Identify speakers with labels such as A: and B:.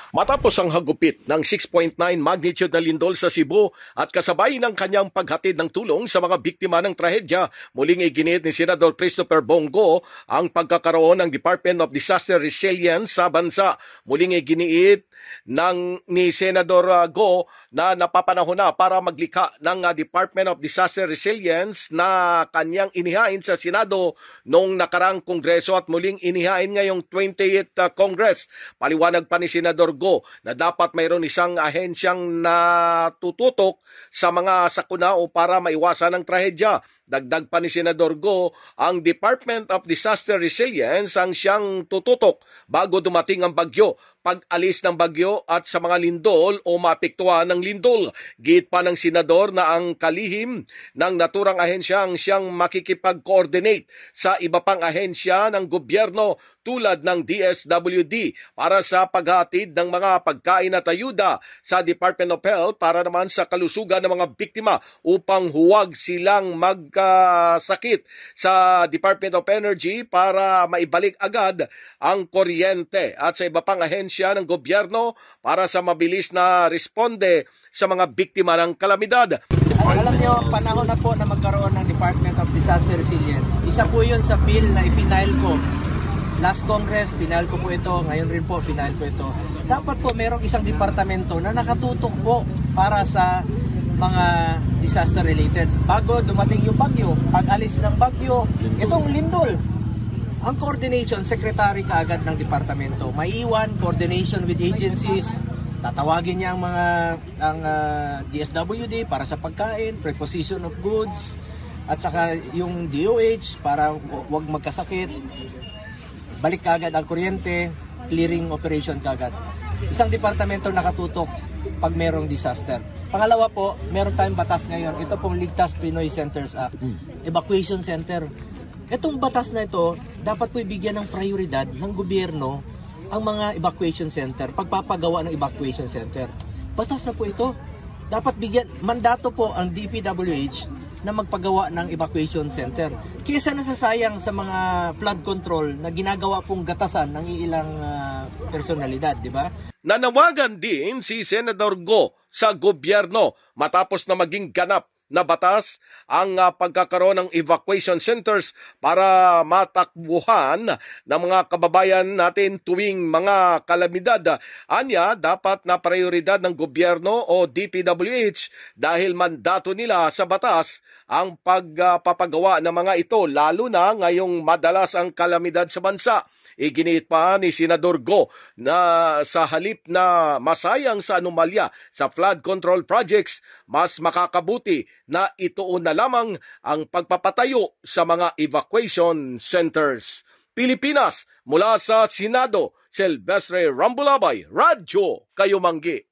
A: Matapos ang hagupit ng 6.9 magnitude na lindol sa Cebu at kasabay ng kanyang paghatid ng tulong sa mga biktima ng trahedya, muling iginiit ni Senador Christopher Bongo ang pagkakaroon ng Department of Disaster Resilience sa bansa. Muling iginiit ni Senador Go na napapanahon na para maglikha ng Department of Disaster Resilience na kanyang inihain sa Senado noong nakarang Kongreso at muling inihain ngayong 28th Congress. Paliwanag pa ni Senador Go na dapat mayroon isang ahensyang natututok sa mga sakuna o para maiwasan ang trahedya. Dagdag pa ni Senador Go, ang Department of Disaster Resilience ang siyang tututok bago dumating ang bagyo, pag-alis ng bagyo at sa mga lindol o maapektuhan ng lindol. Giit pa ng Senador na ang kalihim ng naturang ahensya ang siyang makikipag-coordinate sa iba pang ahensya ng gobyerno tulad ng DSWD para sa paghatid ng mga pagkain at ayuda sa Department of Health para naman sa kalusugan ng mga biktima upang huwag silang magkasakit sa Department of Energy para maibalik agad ang kuryente at sa iba pang ahensya ng gobyerno para sa mabilis na responde sa mga biktima ng kalamidad.
B: Alam nyo, panahon na po na magkaroon ng Department of Disaster Resilience. Isa po yun sa bill na ipinail ko. Last Congress, pinail ko po ito. Ngayon rin po, pinail ko ito. Dapat po merong isang departamento na nakatutok po para sa mga disaster related. Bago dumating yung bagyo, pag-alis ng bagyo, itong lindol. Ang coordination, secretary kaagad ng departamento. Maiwan, coordination with agencies. Tatawagin niya ang DSWD para sa pagkain, preposition of goods, at saka yung DOH para wag magkasakit. Balik kaagad ang kuryente, clearing operation kaagad. Isang departamento nakatutok pag merong disaster. Pangalawa po, meron tayong batas ngayon. Ito pong Ligtas Pinoy Centers Act, Evacuation Center. Itong batas na ito, dapat po ibigyan ng prioridad ng gobyerno ang mga evacuation center, pagpapagawa ng evacuation center. Batas na po ito. Dapat bigyan, mandato po ang DPWH na magpagawa ng evacuation center. Kaysa nasasayang sa mga flood control na ginagawa pong gatasan ng ilang personalidad, di ba?
A: Nanawagan din si Senador Go sa gobyerno matapos na maging ganap na batas ang pagkakaroon ng evacuation centers para matakbuhan ng mga kababayan natin tuwing mga kalamidad. Anya, dapat na prioridad ng gobyerno o DPWH dahil mandato nila sa batas ang pagpapagawa ng mga ito lalo na ngayong madalas ang kalamidad sa bansa. Iginiit pa ni Senador Go na sa halip na masayang sa anomalya sa flood control projects, mas makakabuti na ituon na lamang ang pagpapatayo sa mga evacuation centers. Pilipinas, mula sa Senado, Silvestre Rambulabay, Radyo Kayumanggi.